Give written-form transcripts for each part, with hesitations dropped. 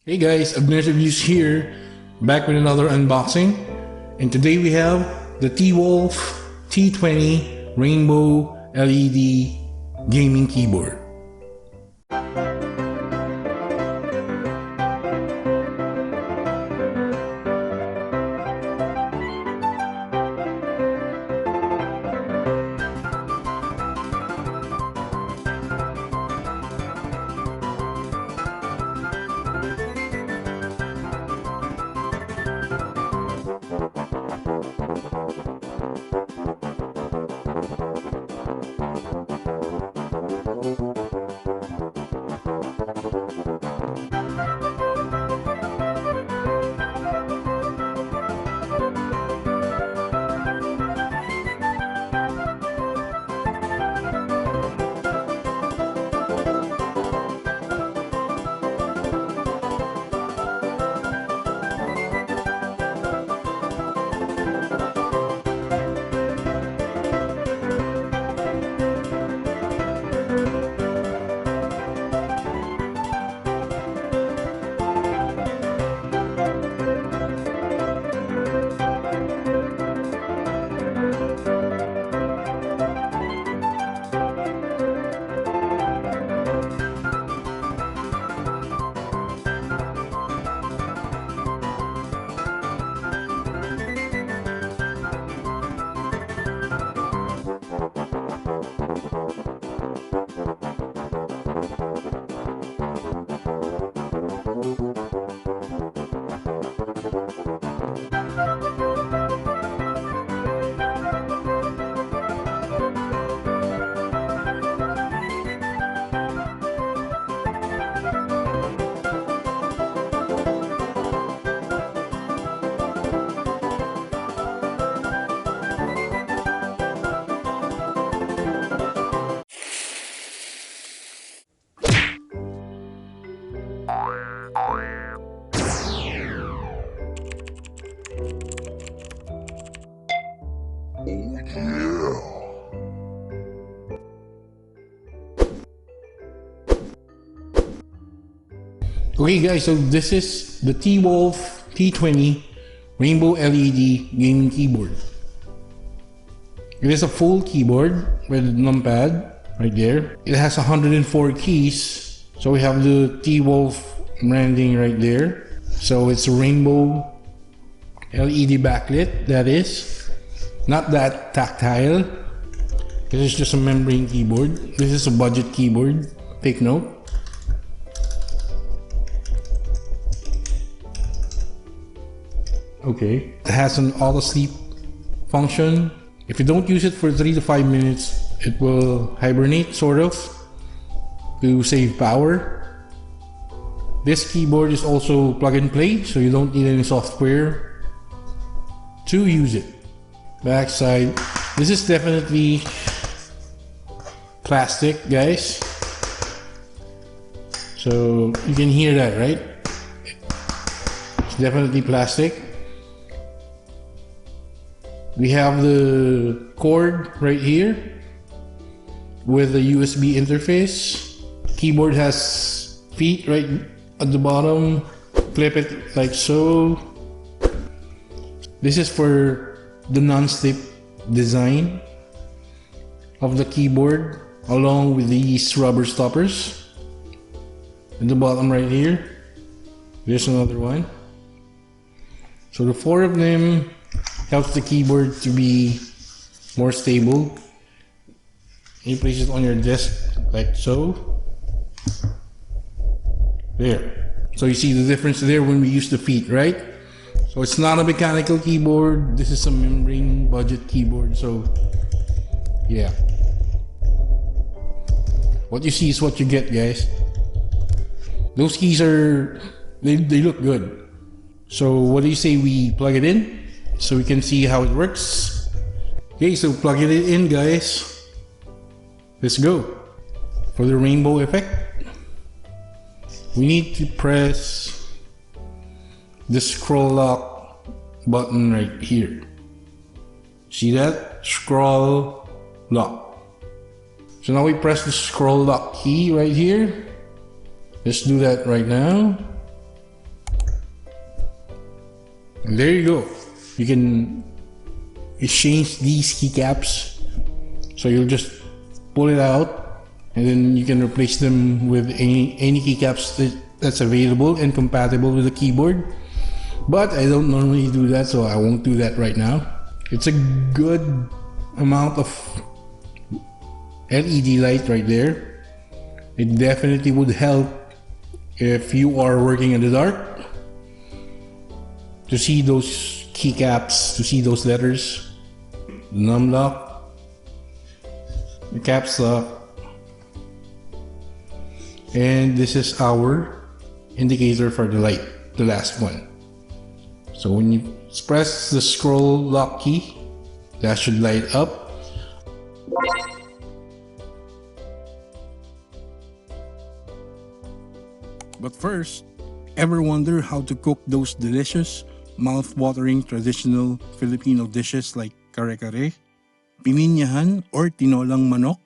Hey guys, Abners Reviews here, back with another unboxing. And today we have the T20 Rainbow LED Gaming Keyboard. Okay guys, so this is the T20 Rainbow LED Gaming Keyboard. It is a full keyboard with a numpad right there. It has 104 keys. So we have the T-Wolf branding right there. So it's a rainbow LED backlit, that is. Not that tactile. This is just a membrane keyboard. This is a budget keyboard. Take note. Okay. It has an auto sleep function. If you don't use it for 3 to 5 minutes, it will hibernate sort of to save power. This keyboard is also plug and play, so you don't need any software to use it. Backside. This is definitely plastic, guys. So you can hear that, right? It's definitely plastic. We have the cord right here with a USB interface. Keyboard has feet right at the bottom. Clip it like so. This is for the non-slip design of the keyboard, along with these rubber stoppers at the bottom right here. There's another one. So the 4 of them helps the keyboard to be more stable. You place it on your desk like so. There. So you see the difference there when we use the feet, right? So it's not a mechanical keyboard. This is a membrane budget keyboard. So yeah. What you see is what you get, guys. Those keys are, they look good. So what do you say we plug it in so we can see how it works? Okay, so plug it in, guys. Let's go. For the rainbow effect, we need to press the scroll lock button right here. See that? Scroll lock. So now we press the scroll lock key right here. Let's do that right now. And there you go. You can exchange these keycaps. So you'll just pull it out, and then you can replace them with any keycaps that's available and compatible with the keyboard. But I don't normally do that, so I won't do that right now. It's a good amount of LED light right there. It definitely would help if you are working in the dark to see those keycaps, to see those letters. The num lock, the caps lock, and this is our indicator for the light, the last one. So when you press the scroll lock key, that should light up. But first, ever wonder how to cook those delicious, mouth-watering traditional Filipino dishes like kare-kare, pininyahan, or tinolang manok?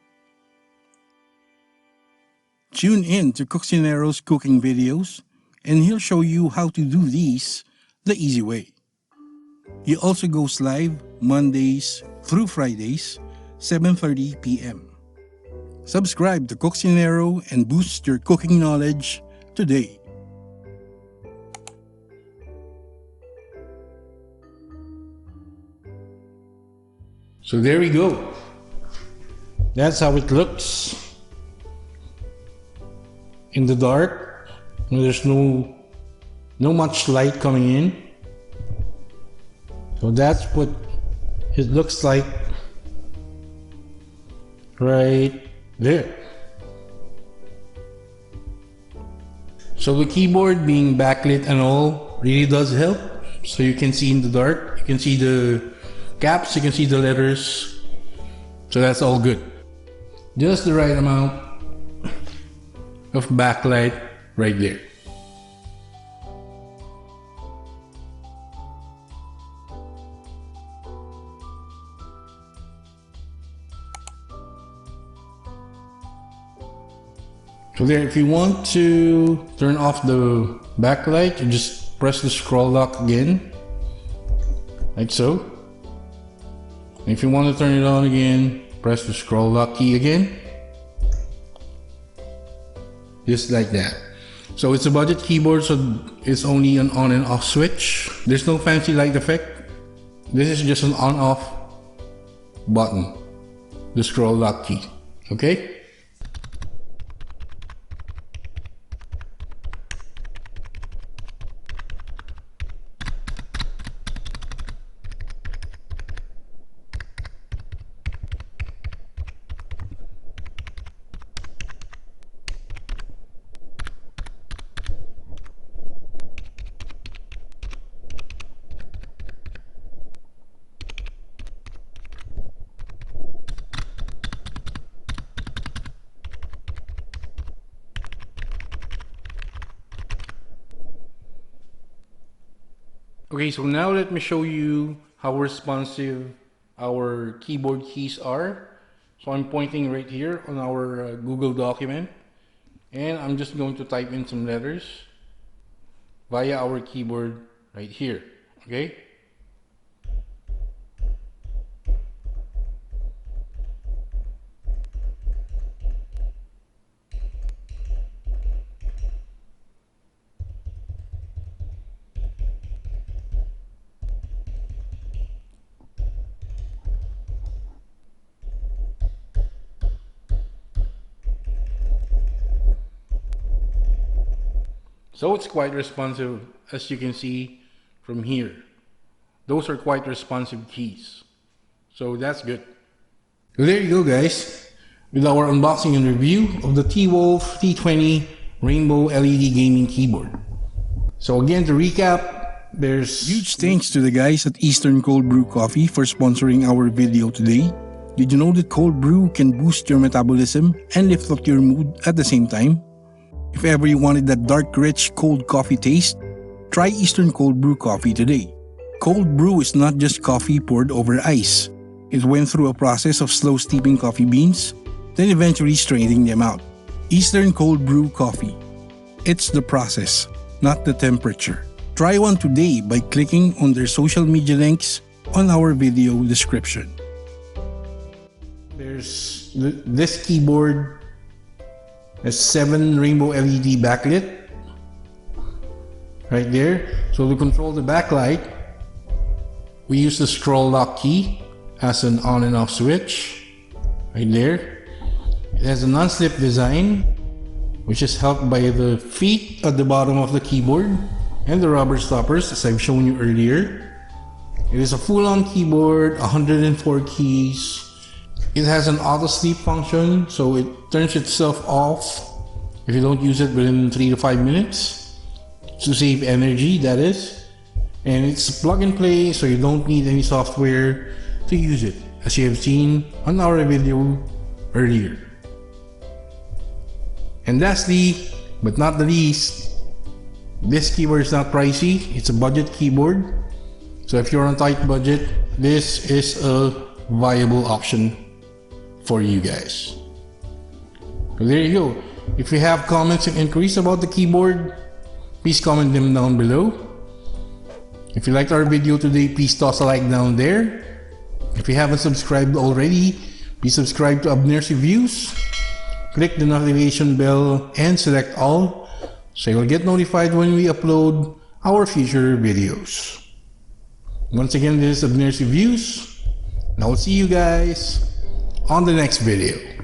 Tune in to Cocinero's cooking videos, and he'll show you how to do these the easy way. He also goes live Mondays through Fridays, 7:30 p.m. Subscribe to Cocinero and boost your cooking knowledge today. So there we go. That's how it looks in the dark. There's no much light coming in. So that's what it looks like right there. So the keyboard being backlit and all really does help. So you can see in the dark, you can see the caps, you can see the letters. So that's all good. Just the right amount of backlight right there. So there, if you want to turn off the backlight, you just press the scroll lock again, like so. And if you want to turn it on again, press the scroll lock key again, just like that. So it's a budget keyboard, so it's only an on and off switch. There's no fancy light effect. This is just an on-off button, the scroll lock key, okay? Okay, so now let me show you how responsive our keyboard keys are. So I'm pointing right here on our Google document, and I'm just going to type in some letters via our keyboard right here, okay? So it's quite responsive, as you can see from here. Those are quite responsive keys. So that's good. So there you go, guys, with our unboxing and review of the T-Wolf T20 Rainbow LED Gaming Keyboard. So again, to recap, there's huge thanks to the guys at Eastern Cold Brew Coffee for sponsoring our video today. Did you know that cold brew can boost your metabolism and lift up your mood at the same time? If ever you wanted that dark, rich, cold coffee taste, try Eastern Cold Brew Coffee today. Cold brew is not just coffee poured over ice. It went through a process of slow steeping coffee beans, then eventually straining them out. Eastern Cold Brew Coffee. It's the process, not the temperature. Try one today by clicking on their social media links on our video description. There's this keyboard has 7 rainbow LED backlit right there. So to control the backlight, we use the scroll lock key as an on and off switch right there. It has a non-slip design, which is helped by the feet at the bottom of the keyboard and the rubber stoppers, as I've shown you earlier. It is a full-on keyboard, 104 keys. It has an auto sleep function, so it turns itself off if you don't use it within 3 to 5 minutes, to save energy, that is. And it's plug and play, so you don't need any software to use it, as you have seen on our video earlier. And lastly, but not the least, this keyboard is not pricey. It's a budget keyboard. So if you're on a tight budget, this is a viable option for you guys. So there you go. If you have comments and inquiries about the keyboard, please comment them down below. If you liked our video today, please toss a like down there. If you haven't subscribed already, please subscribe to Abners Reviews. Click the notification bell and select all, so you'll get notified when we upload our future videos. Once again, this is Abners Reviews, and I will see you guys on the next video.